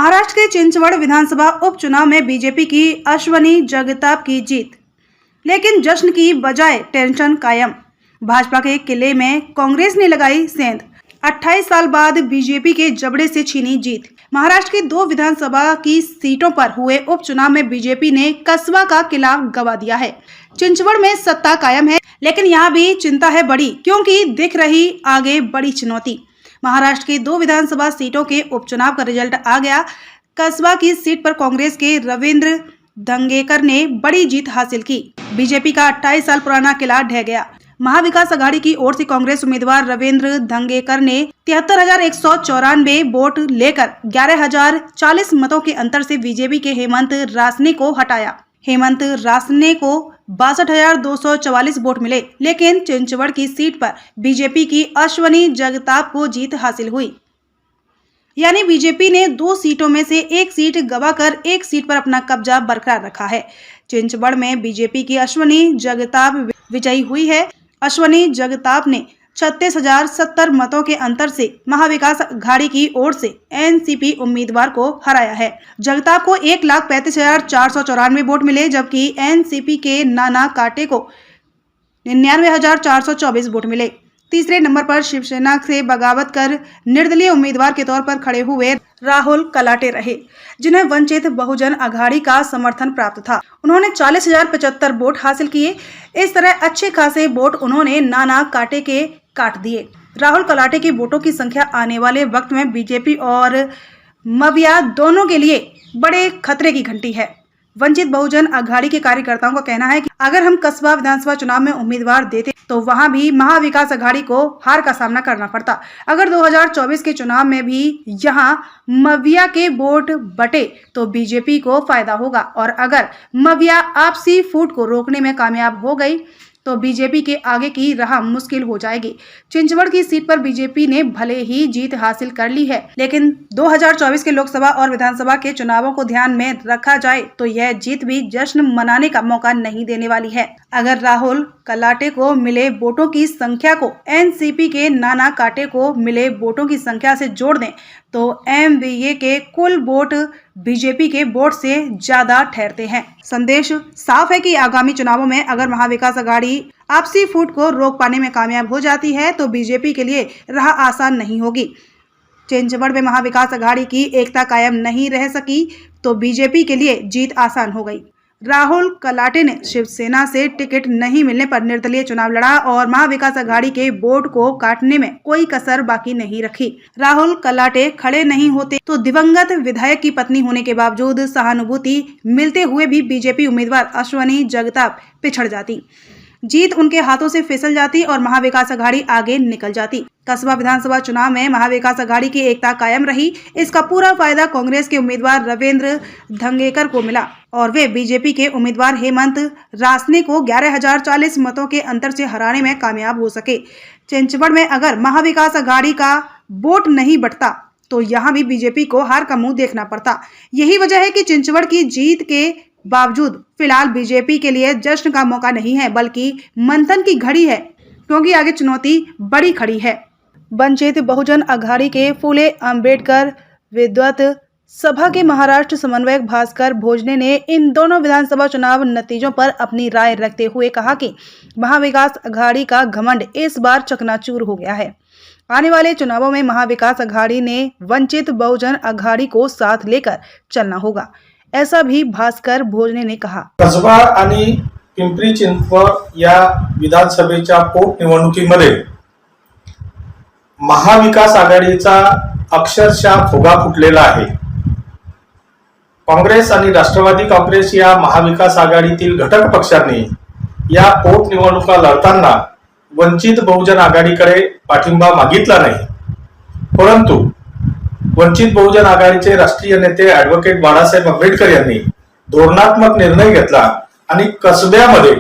महाराष्ट्र के चिंचवड़ विधानसभा उपचुनाव में बीजेपी की अश्वनी जगताप की जीत, लेकिन जश्न की बजाय टेंशन कायम। भाजपा के किले में कांग्रेस ने लगाई सेंध। 28 साल बाद बीजेपी के जबड़े से छीनी जीत। महाराष्ट्र के 2 विधानसभा की सीटों पर हुए उपचुनाव में बीजेपी ने कस्बा का किला गंवा दिया है। चिंचवड़ में सत्ता कायम है, लेकिन यहाँ भी चिंता है बड़ी, क्योंकि दिख रही आगे बड़ी चुनौती। महाराष्ट्र की 2 विधानसभा सीटों के उपचुनाव का रिजल्ट आ गया। कस्बा की सीट पर कांग्रेस के रविंद्र धंगेकर ने बड़ी जीत हासिल की। बीजेपी का 28 साल पुराना किला ढह गया। महाविकास अघाड़ी की ओर से कांग्रेस उम्मीदवार रविंद्र धंगेकर ने 73,194 वोट लेकर 11,040 मतों के अंतर से बीजेपी के हेमंत रासने को हटाया। हेमंत रासने को 62,244 वोट मिले, लेकिन चिंचवड़ की सीट पर बीजेपी की अश्वनी जगताप को जीत हासिल हुई। यानी बीजेपी ने 2 सीटों में से 1 सीट गंवाकर 1 सीट पर अपना कब्जा बरकरार रखा है। चिंचवड़ में बीजेपी की अश्वनी जगताप विजयी हुई है। अश्वनी जगताप ने 36,070 मतों के अंतर से महाविकास अघाड़ी की ओर से एनसीपी उम्मीदवार को हराया है। जगताप को 1,35,494 वोट मिले, जबकि एनसीपी के नाना काटे को 99,424 वोट मिले। तीसरे नंबर पर शिवसेना से बगावत कर निर्दलीय उम्मीदवार के तौर पर खड़े हुए राहुल कलाटे रहे, जिन्हें वंचित बहुजन अघाड़ी का समर्थन प्राप्त था। उन्होंने 40,075 वोट हासिल किए। इस तरह अच्छे खासे वोट उन्होंने नाना काटे के काट दिए। राहुल कलाटे की वोटों की संख्या आने वाले वक्त में बीजेपी और मविया दोनों के लिए बड़े खतरे की घंटी है। वंचित बहुजन अघाड़ी के कार्यकर्ताओं का कहना है कि अगर हम कस्बा विधानसभा चुनाव में उम्मीदवार देते तो वहां भी महाविकास अघाड़ी को हार का सामना करना पड़ता। अगर 2024 के चुनाव में भी यहां मविया के वोट बटे तो बीजेपी को फायदा होगा, और अगर मविया आपसी फूट को रोकने में कामयाब हो गई तो बीजेपी के आगे की राह मुश्किल हो जाएगी। चिंचवड़ की सीट पर बीजेपी ने भले ही जीत हासिल कर ली है, लेकिन 2024 के लोकसभा और विधानसभा के चुनावों को ध्यान में रखा जाए तो यह जीत भी जश्न मनाने का मौका नहीं देने वाली है। अगर राहुल कलाटे को मिले वोटों की संख्या को एनसीपी के नाना काटे को मिले वोटों की संख्या से जोड़ दें तो एमवीए के कुल वोट बीजेपी के वोट से ज्यादा ठहरते हैं। संदेश साफ है कि आगामी चुनावों में अगर महाविकास अघाड़ी आपसी फूट को रोक पाने में कामयाब हो जाती है तो बीजेपी के लिए राह आसान नहीं होगी। चिंचवड़ में महाविकास अघाड़ी की एकता कायम नहीं रह सकी तो बीजेपी के लिए जीत आसान हो गई। राहुल कलाटे ने शिवसेना से टिकट नहीं मिलने पर निर्दलीय चुनाव लड़ा और महाविकास अघाड़ी के वोट को काटने में कोई कसर बाकी नहीं रखी। राहुल कलाटे खड़े नहीं होते तो दिवंगत विधायक की पत्नी होने के बावजूद सहानुभूति मिलते हुए भी बीजेपी उम्मीदवार अश्वनी जगताप पिछड़ जाती। जीत उनके हाथों से फिसल जाती और महाविकास अघाड़ी आगे निकल जाती। कस्बा विधानसभा चुनाव में महाविकास अघाड़ी की एकता कायम रही। इसका पूरा फायदा कांग्रेस के उम्मीदवार रविंद्र धंगेकर को मिला और वे बीजेपी के उम्मीदवार हेमंत रासने को 11,040 मतों के अंतर से हराने में कामयाब हो सके। चिंचवड़ में अगर महाविकास अघाड़ी का वोट नहीं बढ़ता तो यहाँ भी बीजेपी को हार का मुंह देखना पड़ता। यही वजह है कि चिंचवड़ की जीत के बावजूद फिलहाल बीजेपी के लिए जश्न का मौका नहीं है, बल्कि मंथन की घड़ी है, क्योंकि आगे चुनौती बड़ी खड़ी है। वंचित बहुजन अघाड़ी के फूले अंबेडकर विद्वत सभा के महाराष्ट्र समन्वयक भास्कर भोजने ने इन दोनों विधानसभा चुनाव नतीजों पर अपनी राय रखते हुए कहा कि महाविकास अघाड़ी का घमंड इस बार चकनाचूर हो गया है। आने वाले चुनावों में महाविकास अघाड़ी ने वंचित बहुजन अघाड़ी को साथ लेकर चलना होगा, ऐसा भी भास्कर भोजने ने कहा। कसबा आणि पिंपरी चिंचवड या विधानसभेच्या पोटनिवडणुकीमध्ये महाविकास आघाडीचा अक्षरशः फुगा फुटलेला आहे। काँग्रेस आणि राष्ट्रवादी काँग्रेस या महाविकास आघाडीतील घटक पक्षांनी या पोटनिवडणुका लढताना वंचित बहुजन आघाडीकडे पाठिंबा मागितला नाही, परंतु वंचित बहुजन आघाडीचे राष्ट्रीय नेते ॲडव्होकेट बाळासाहेब आंबेडकर यांनी धोरणात्मक निर्णय घेतला आणि कसब्यामध्ये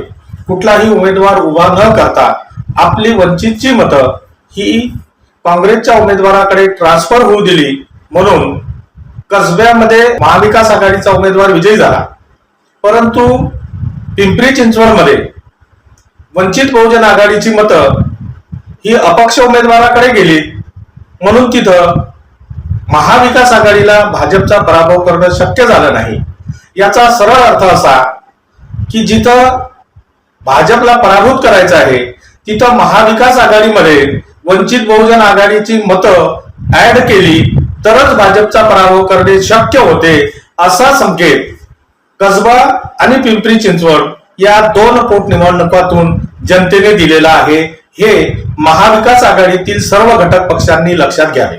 कुठलाही उमेदवार उभा न करता आपली वंचितची मतं ही काँग्रेसच्या उमेदवाराकडे ट्रान्सफर होऊ दिली, म्हणून कसब्यामध्ये महाविकास आघाडीचा उमेदवार विजयी झाला। परंतु पिंपरी चिंचवडमध्ये वंचित बहुजन आघाडीची मतं ही अपक्ष उमेदवाराकडे गेली, म्हणून तिथं महाविकास आघाडीला भाजपचा पराभव करणं शक्य झालं नाही। याचा सरळ अर्थ असा की जिथं भाजपला पराभूत करायचं आहे तिथं महाविकास आघाडीमध्ये वंचित बहुजन आघाडीची मतं ऍड केली तरच भाजपचा पराभव करणे शक्य होते, असा संकेत कसबा आणि पिंपरी चिंचवड या दोन पोटनिवडणुकातून जनतेने दिलेला आहे। हे महाविकास आघाडीतील सर्व घटक पक्षांनी लक्षात घ्यावे।